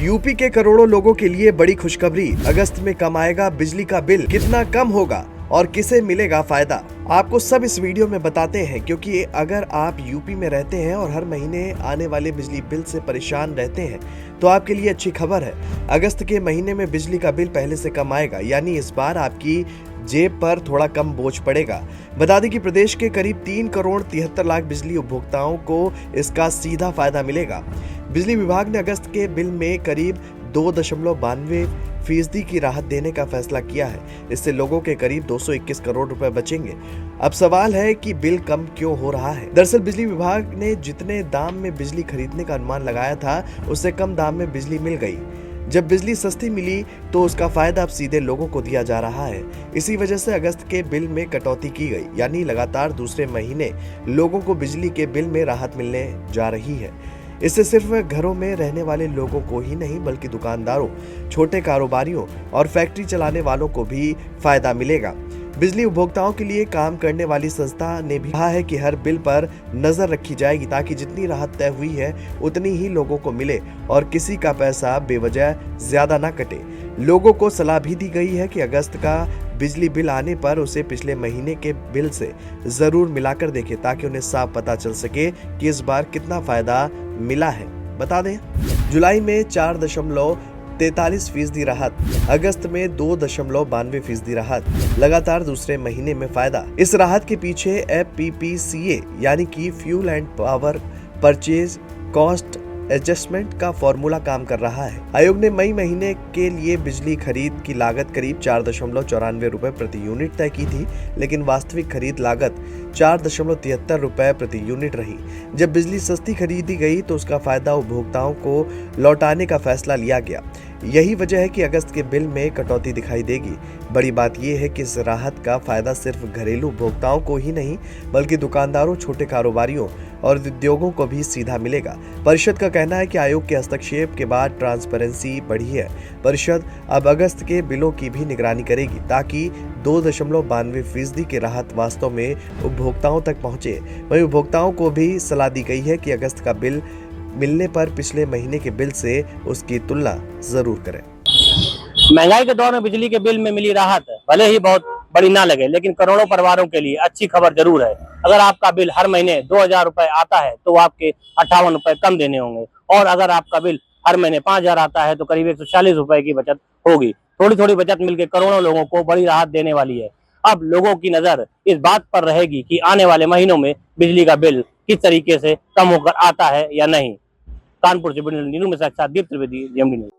UP के करोड़ों लोगों के लिए बड़ी खुशखबरी। अगस्त में कम आएगा बिजली का बिल। कितना कम होगा और किसे मिलेगा फायदा, आपको सब इस वीडियो में बताते हैं। क्योंकि अगर आप यूपी में रहते हैं और हर महीने आने वाले बिजली बिल से परेशान रहते हैं तो आपके लिए अच्छी खबर है। अगस्त के महीने में बिजली का बिल पहले से कम आएगा, यानी इस बार आपकी जेब पर थोड़ा कम बोझ पड़ेगा। बता दें कि प्रदेश के करीब 3 करोड़ 73 लाख बिजली उपभोक्ताओं को इसका सीधा फायदा मिलेगा। बिजली विभाग ने अगस्त के बिल में करीब 2.92% की राहत देने का फैसला किया है। इससे लोगों के करीब 221 करोड़ रुपए बचेंगे। अब सवाल है कि बिल कम क्यों हो रहा है। दरअसल बिजली विभाग ने जितने दाम में बिजली खरीदने का अनुमान लगाया था उससे कम दाम में बिजली मिल गई। जब बिजली सस्ती मिली तो उसका फायदा अब सीधे लोगों को दिया जा रहा है। इसी वजह से अगस्त के बिल में कटौती की गई, यानी लगातार दूसरे महीने लोगों को बिजली के बिल में राहत मिलने जा रही है। इससे सिर्फ घरों में रहने वाले लोगों को ही नहीं बल्कि दुकानदारों, छोटे कारोबारियों और फैक्ट्री चलाने वालों को भी फायदा मिलेगा। बिजली उपभोक्ताओं के लिए काम करने वाली संस्था ने भी कहा है कि हर बिल पर नजर रखी जाएगी ताकि जितनी राहत तय हुई है उतनी ही लोगों को मिले और किसी का पैसा बेवजह ज्यादा ना कटे। लोगों को सलाह भी दी गई है कि अगस्त का बिजली बिल आने पर उसे पिछले महीने के बिल से जरूर मिलाकर देखें ताकि उन्हें साफ पता चल सके कि इस बार कितना फायदा मिला है। बता दें, जुलाई में 4.43% राहत, अगस्त में 2.92% राहत, लगातार दूसरे महीने में फायदा। इस राहत के पीछे FPPCA यानी कि fuel and power purchase cost adjustment का फॉर्मूला काम कर रहा है। आयोग ने मई महीने के लिए बिजली खरीद की लागत करीब 4.94 रुपए प्रति यूनिट तय की थी, लेकिन वास्तविक खरीद लागत 4.73 रुपए प्रति यूनिट रही। जब बिजली सस्ती खरीदी गई तो उसका फायदा उपभोक्ताओं को लौटाने का फैसला लिया गया। यही वजह है कि अगस्त के बिल में कटौती दिखाई देगी। बड़ी बात यह है कि इस राहत का फायदा सिर्फ घरेलू उपभोक्ताओं को ही नहीं बल्कि दुकानदारों, छोटे कारोबारियों और उद्योगों को भी सीधा मिलेगा। परिषद का कहना है कि आयोग के हस्तक्षेप के बाद ट्रांसपेरेंसी बढ़ी है। परिषद अब अगस्त के बिलों की भी निगरानी करेगी ताकि 2.92% की राहत वास्तव में उपभोक्ताओं तक पहुंचे। वहीं उपभोक्ताओं को भी सलाह दी गई है कि अगस्त का बिल मिलने पर पिछले महीने के बिल से उसकी तुलना जरूर करें। महंगाई के दौर में बिजली के बिल में मिली राहत भले ही बहुत बड़ी ना लगे, लेकिन करोड़ों परिवारों के लिए अच्छी खबर जरूर है। अगर आपका बिल हर महीने 2,000 रुपए आता है तो आपके 58 रुपए कम देने होंगे, और अगर आपका बिल हर महीने 5,000 आता है तो करीब 140 रुपए की बचत होगी। थोड़ी थोड़ी बचत मिलकर करोड़ों लोगों को बड़ी राहत देने वाली है। अब लोगों की नजर इस बात पर रहेगी कि आने वाले महीनों में बिजली का बिल किस तरीके से कम होकर आता है या नहीं। कानपुर से नीरू मिश्रा के साथ दीप त्रिवेदी, GMD न्यूज।